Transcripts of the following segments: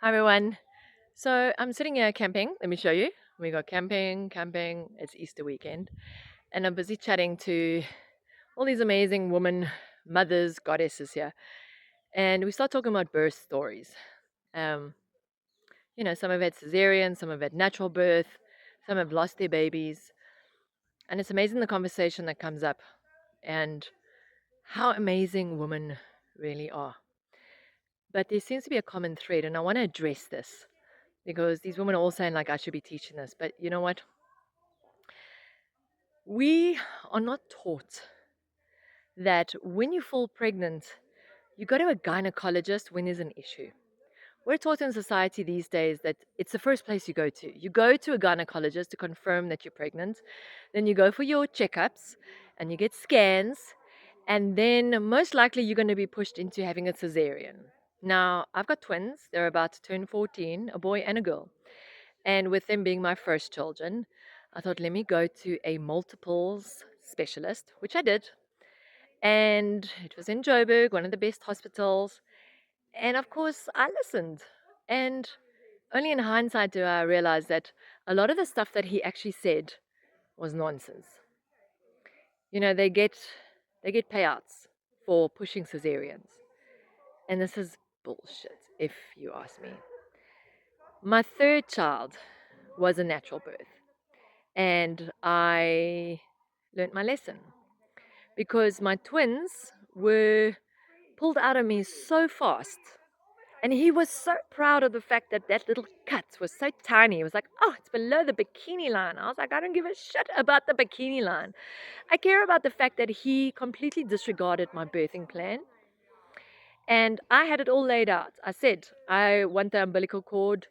Hi everyone. So I'm sitting here camping. Let me show you. We got camping. It's Easter weekend, and I'm busy chatting to all these amazing women, mothers, goddesses here, and we start talking about birth stories. Um, some have had cesarean, some have had natural birth, some have lost their babies, and it's amazing the conversation that comes up and how amazing women really are. But there seems to be a common thread, and I want to address this because these women are all saying like I should be teaching this, but you know what? We are not taught that when you fall pregnant, you go to a gynecologist when there's an issue. We're taught in society these days that it's the first place you go to. You go to a gynecologist to confirm that you're pregnant, then you go for your checkups and you get scans, and then most likely you're going to be pushed into having a cesarean. Now, I've got twins, they're about to turn 14, a boy and a girl. And with them being my first children, I thought, let me go to a multiples specialist, which I did. And it was in Joburg, one of the best hospitals. And of course, I listened. And only in hindsight do I realize that a lot of the stuff that he actually said was nonsense. They get payouts for pushing cesareans. And this is bullshit, if you ask me. My third child was a natural birth. And I learned my lesson because my twins were pulled out of me so fast. And he was so proud of the fact that that little cut was so tiny. He was like, oh, it's below the bikini line. I was like, I don't give a shit about the bikini line. I care about the fact that he completely disregarded my birthing plan. And I had it all laid out. I said, I want the umbilical cord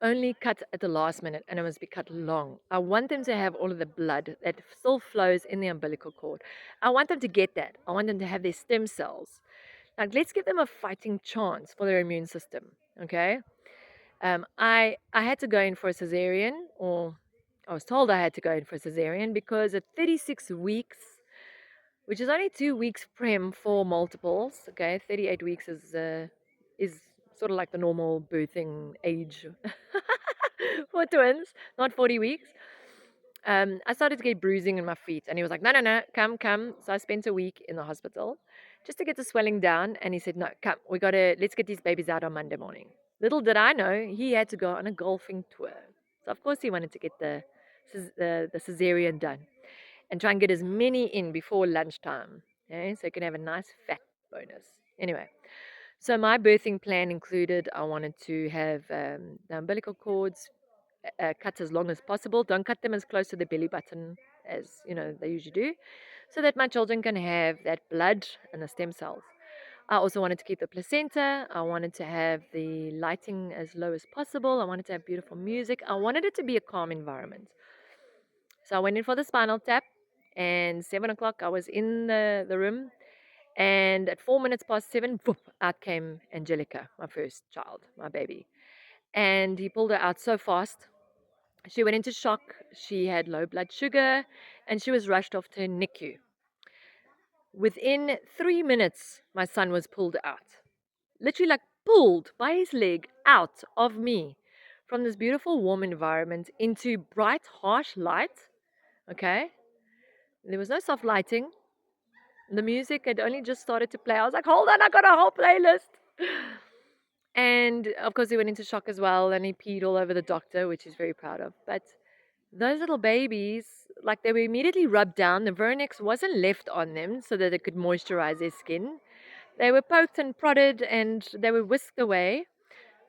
only cut at the last minute and it must be cut long. I want them to have all of the blood that still flows in the umbilical cord. I want them to get that. I want them to have their stem cells. Like, let's give them a fighting chance for their immune system. Okay. I had to go in for a cesarean, or I was told I had to go in for a cesarean because at 36 weeks, which is only 2 weeks prem for multiples. Okay, 38 weeks is sort of like the normal birthing age for twins, not 40 weeks. I started to get bruising in my feet, and he was like, "No, no, no, come." So I spent a week in the hospital just to get the swelling down, and he said, "No, come, let's get these babies out on Monday morning." Little did I know, he had to go on a golfing tour, so of course he wanted to get the cesarean done and try and get as many in before lunchtime, okay, so you can have a nice fat bonus. Anyway, so my birthing plan included I wanted to have the umbilical cords cut as long as possible. Don't cut them as close to the belly button as they usually do, so that my children can have that blood and the stem cells. I also wanted to keep the placenta. I wanted to have the lighting as low as possible. I wanted to have beautiful music. I wanted it to be a calm environment. So I went in for the spinal tap, and 7 o'clock I was in the room, and at 4 minutes past seven, whoop, out came Angelica, my first child, my baby. And he pulled her out so fast. She went into shock. She had low blood sugar, and she was rushed off to NICU. Within 3 minutes, my son was pulled out. Literally, like pulled by his leg out of me from this beautiful, warm environment into bright, harsh light. Okay? There was no soft lighting. The music had only just started to play. I was like, hold on, I got a whole playlist. And of course, he went into shock as well, and he peed all over the doctor, which he's very proud of. But those little babies, like, they were immediately rubbed down. The Vernix wasn't left on them so that it could moisturize their skin. They were poked and prodded, and they were whisked away.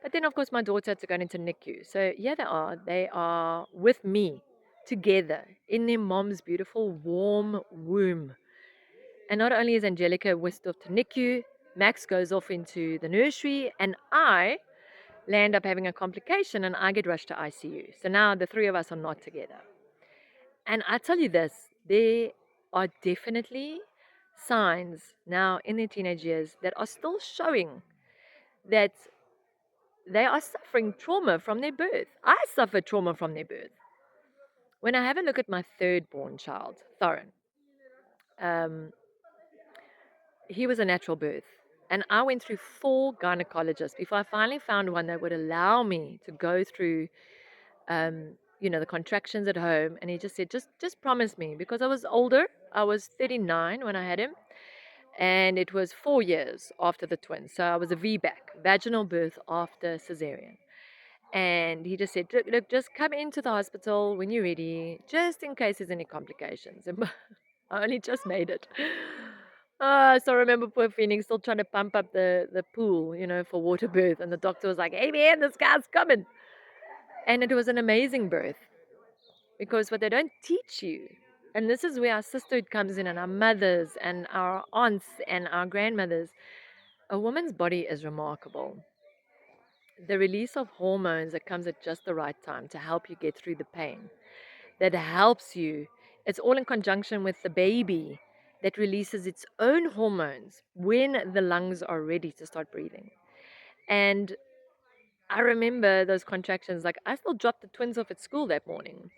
But then, of course, my daughter had to go into NICU. So here they are. They are with me together in their mom's beautiful, warm womb. And not only is Angelica whisked off to NICU, Max goes off into the nursery, and I land up having a complication and I get rushed to ICU. So now the three of us are not together. And I tell you this, there are definitely signs now in their teenage years that are still showing that they are suffering trauma from their birth. I suffered trauma from their birth. When I have a look at my third born child, Thorin, um, he was a natural birth. And I went through 4 gynecologists before I finally found one that would allow me to go through, the contractions at home. And he just said, just promise me, because I was older. I was 39 when I had him, and it was 4 years after the twins. So I was a VBAC, vaginal birth after cesarean. And he just said, look, just come into the hospital when you're ready, just in case there's any complications. And I only just made it. So I remember poor Phoenix still trying to pump up the pool, for water birth. And the doctor was like, hey, man, this guy's coming. And it was an amazing birth, because what they don't teach you, and this is where our sisterhood comes in, and our mothers and our aunts and our grandmothers, a woman's body is remarkable. The release of hormones that comes at just the right time to help you get through the pain, that helps you. It's all in conjunction with the baby that releases its own hormones when the lungs are ready to start breathing. And I remember those contractions. Like, I still dropped the twins off at school that morning.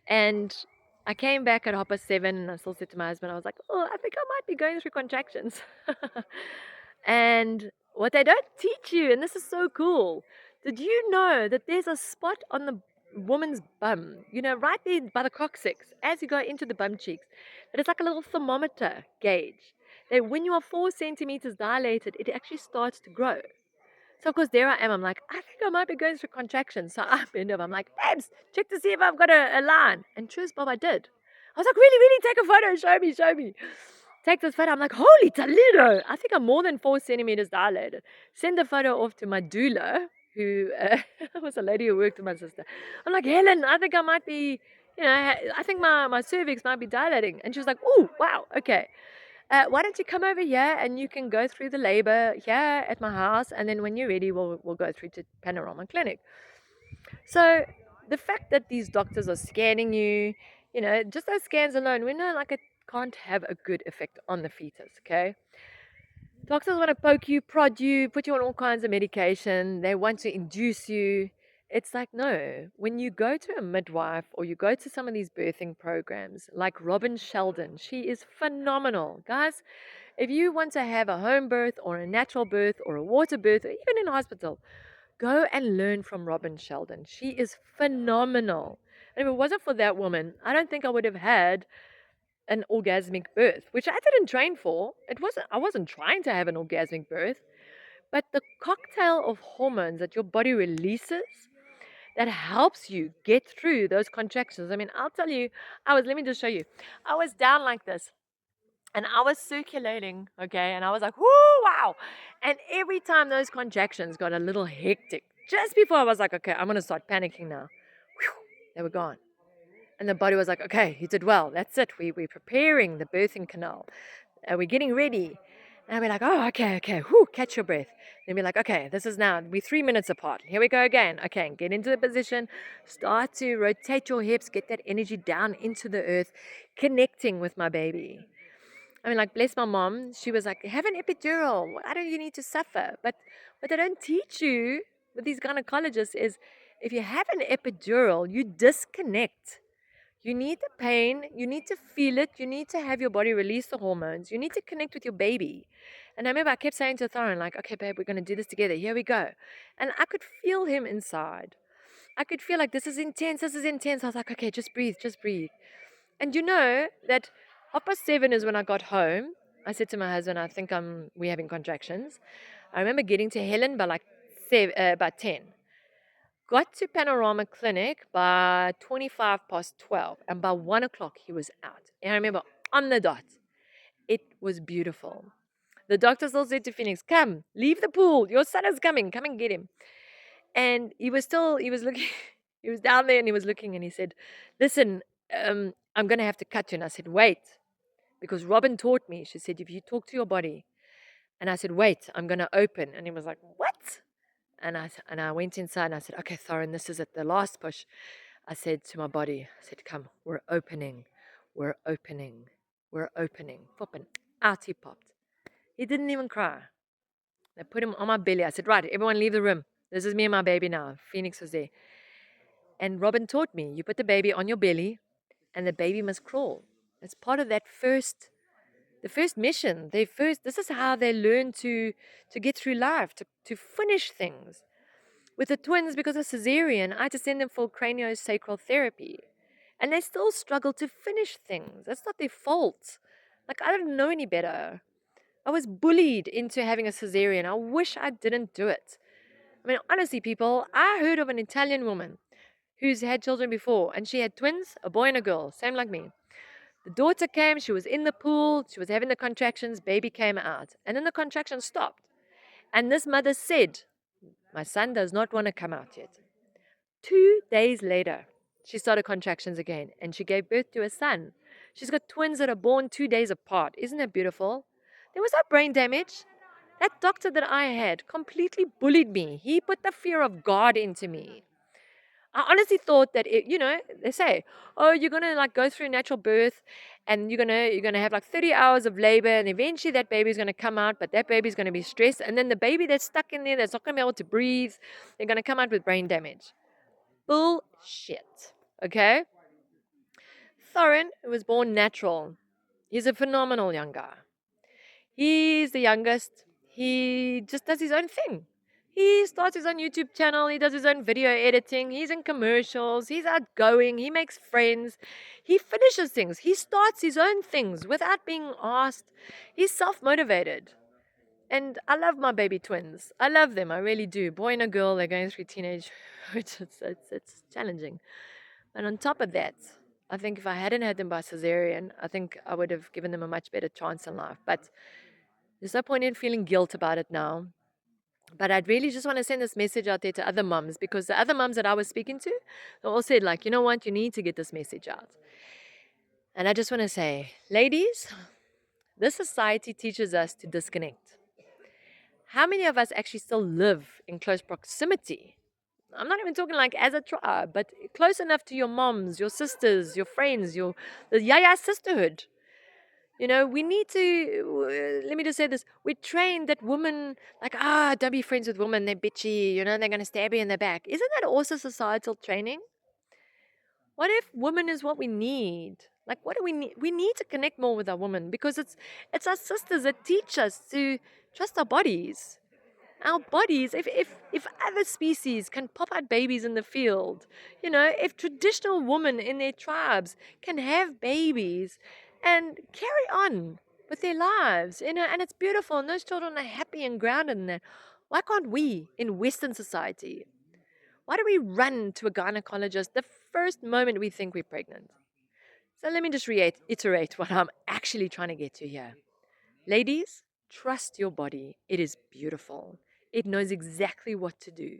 And I came back at 7:30, and I still said to my husband, I was like, oh, I think I might be going through contractions. And what they don't teach you, and this is so cool, did you know that there's a spot on the woman's bum, right there by the coccyx, as you go into the bum cheeks, that it's like a little thermometer gauge, that when you are 4 centimeters dilated, it actually starts to grow. So, of course, there I am. I'm like, I think I might be going through contractions. So I bend over. I'm like, Babs, check to see if I've got a line. And true as Bob, I did. I was like, really, really, take a photo. Show me, show me. Take this photo. I'm like, holy Toledo. I think I'm more than 4 centimeters dilated. Send the photo off to my doula, who was a lady who worked with my sister. I'm like, Helen, I think I might be, I think my cervix might be dilating. And she was like, oh, wow, okay. Why don't you come over here and you can go through the labor here at my house, and then when you're ready, we'll go through to Panorama Clinic. So the fact that these doctors are scanning you, just those scans alone, we know like it can't have a good effect on the fetus, okay? Doctors want to poke you, prod you, put you on all kinds of medication. They want to induce you. It's like, no, when you go to a midwife or you go to some of these birthing programs, like Robin Sheldon, she is phenomenal. Guys, if you want to have a home birth or a natural birth or a water birth, or even in hospital, go and learn from Robin Sheldon. She is phenomenal. And if it wasn't for that woman, I don't think I would have had an orgasmic birth, which I didn't train for. I wasn't trying to have an orgasmic birth, but the cocktail of hormones that your body releases that helps you get through those contractions. I mean, I'll tell you, let me just show you. I was down like this, and I was circulating, okay, and I was like, whoo, wow. And every time those contractions got a little hectic, just before I was like, okay, I'm going to start panicking now. Whew, they were gone. And the body was like, okay, you did well. That's it. We're preparing the birthing canal. We're getting ready. And I'd be like, oh, okay. Whew, catch your breath. Then be like, okay, this is now, we're 3 minutes apart. Here we go again. Okay, get into the position. Start to rotate your hips. Get that energy down into the earth. Connecting with my baby. I mean, like, bless my mom. She was like, have an epidural. Why don't you need to suffer? But what they don't teach you with these gynecologists is if you have an epidural, you disconnect. You need the pain. You need to feel it. You need to have your body release the hormones. You need to connect with your baby. And I remember I kept saying to Thorin, like, okay, babe, we're going to do this together. Here we go. And I could feel him inside. I could feel like, this is intense. This is intense. I was like, okay, just breathe. Just breathe. And you know that 7:30 is when I got home. I said to my husband, I think we're having contractions. I remember getting to Helen by like by 10. Got to Panorama Clinic by 12:25, and by 1 o'clock he was out. And I remember on the dot, it was beautiful. The doctors all said to Phoenix, come, leave the pool. Your son is coming. Come and get him. And he was looking, he was down there and he was looking, and he said, listen, I'm going to have to cut you. And I said, wait, because Robin taught me. She said, if you talk to your body. And I said, wait, I'm going to open. And he was like, what? And I went inside and I said, okay, Thorin, this is it, the last push. I said to my body, I said, come, we're opening. We're opening. We're opening. Popping. Out he popped. He didn't even cry. They put him on my belly. I said, right, everyone leave the room. This is me and my baby now. Phoenix was there. And Robin taught me, you put the baby on your belly and the baby must crawl. It's part of that the first mission, this is how they learn to get through life, to finish things. With the twins, because of cesarean, I had to send them for craniosacral therapy. And they still struggle to finish things. That's not their fault. Like, I didn't know any better. I was bullied into having a cesarean. I wish I didn't do it. I mean, honestly, people, I heard of an Italian woman who's had children before, and she had twins, a boy and a girl, same like me. The daughter came, she was in the pool, she was having the contractions, baby came out, and then the contractions stopped. And this mother said, my son does not want to come out yet. 2 days later, she started contractions again, and she gave birth to a son. She's got twins that are born 2 days apart. Isn't that beautiful? There was no brain damage. That doctor that I had completely bullied me. He put the fear of God into me. I honestly thought that they say, oh, you're gonna like go through natural birth, and you're gonna have like 30 hours of labor, and eventually that baby's gonna come out, but that baby's gonna be stressed, and then the baby that's stuck in there that's not gonna be able to breathe, they're gonna come out with brain damage. Bullshit. Okay? Thorin was born natural. He's a phenomenal young guy. He's the youngest. He just does his own thing. He starts his own YouTube channel. He does his own video editing. He's in commercials. He's outgoing. He makes friends. He finishes things. He starts his own things without being asked. He's self-motivated. And I love my baby twins. I love them. I really do. Boy and a girl, they're going through teenage. It's challenging. And on top of that, I think if I hadn't had them by cesarean, I think I would have given them a much better chance in life. But there's no point in feeling guilt about it now. But I'd really just want to send this message out there to other mums, because the other mums that I was speaking to, they all said, like, you know what, you need to get this message out. And I just want to say, ladies, this society teaches us to disconnect. How many of us actually still live in close proximity? I'm not even talking like as a tribe, but close enough to your moms, your sisters, your friends, the yaya sisterhood. We need to, let me just say this, we're trained that women, like, don't be friends with women, they're bitchy, they're going to stab you in the back. Isn't that also societal training? What if women is what we need? Like, what do we need? We need to connect more with our women, because it's our sisters that teach us to trust our bodies. Our bodies, if other species can pop out babies in the field, if traditional women in their tribes can have babies and carry on with their lives, and it's beautiful, and those children are happy and grounded in that, why can't we in Western society? Why do we run to a gynecologist the first moment we think we're pregnant? So let me just reiterate what I'm actually trying to get to here. Ladies, trust your body. It is beautiful. It knows exactly what to do.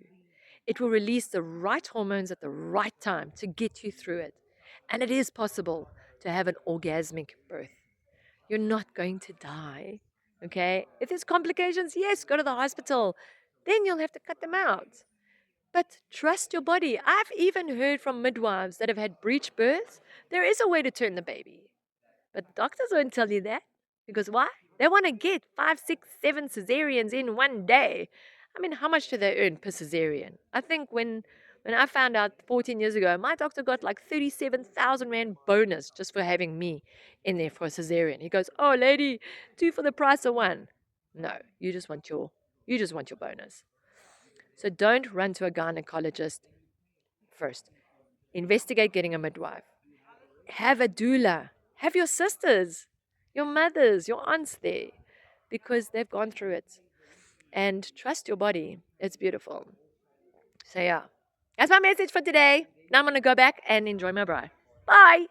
It will release the right hormones at the right time to get you through it. And it is possible to have an orgasmic birth. You're not going to die, okay? If there's complications, yes, go to the hospital. Then you'll have to cut them out. But trust your body. I've even heard from midwives that have had breech births. There is a way to turn the baby. But doctors won't tell you that. Because why? They want to get 5, 6, 7 cesareans in one day. I mean, how much do they earn per cesarean? I think when I found out 14 years ago, my doctor got like 37,000 Rand bonus just for having me in there for a cesarean. He goes, oh, lady, 2 for the price of 1. No, you just want your bonus. So don't run to a gynecologist first. Investigate getting a midwife. Have a doula. Have your sisters, your mothers, your aunts there, because they've gone through it. And trust your body. It's beautiful. So yeah, that's my message for today. Now I'm going to go back and enjoy my braai. Bye.